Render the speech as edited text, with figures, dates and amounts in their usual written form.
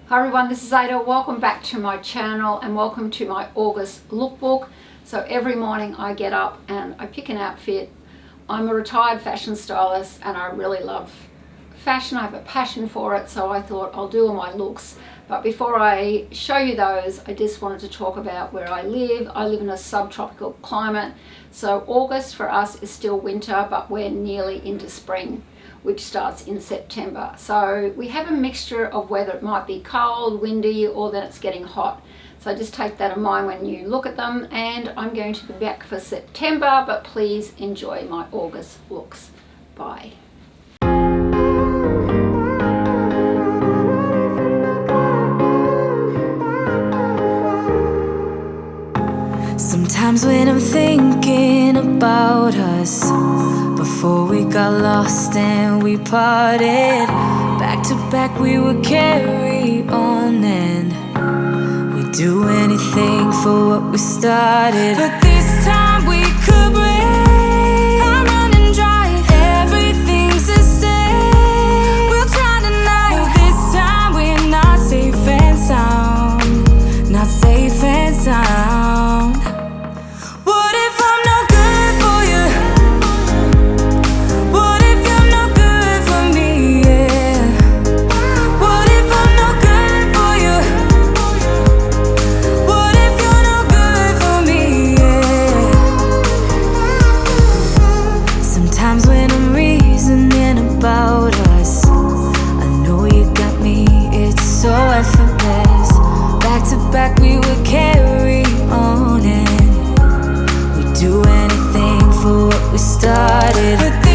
Hi everyone, this is Ada. Welcome back to my channel and welcome to my August lookbook. So every morning I get up and I pick an outfit. I'm a retired fashion stylist and I really love fashion. I have a passion for it, so I thought I'll do all my looks. But before I show you those, I just wanted to talk about where I live. I live in a subtropical climate, so August for us is still winter, but we're nearly into spring, which starts in September. So we have a mixture of weather. It might be cold, windy, or then it's getting hot. So just take that in mind when you look at them. And I'm going to be back for September, but please enjoy my August looks. Bye. Sometimes when I'm thinking about us, before we got lost and we parted, back to back we would carry on and we'd do anything for what we started. But this time we could break. I'm running dry, everything's the same. We'll try tonight, but this time we're not safe and sound. Not safe and sound. What if I'm no good for you? What if you're no good for me? Yeah. What if I'm no good for you? What if you're no good for me? Yeah. Sometimes when I'm reasoning about us, I know you got me, it's so effortless. Back to back we would carry on and do anything for what we started.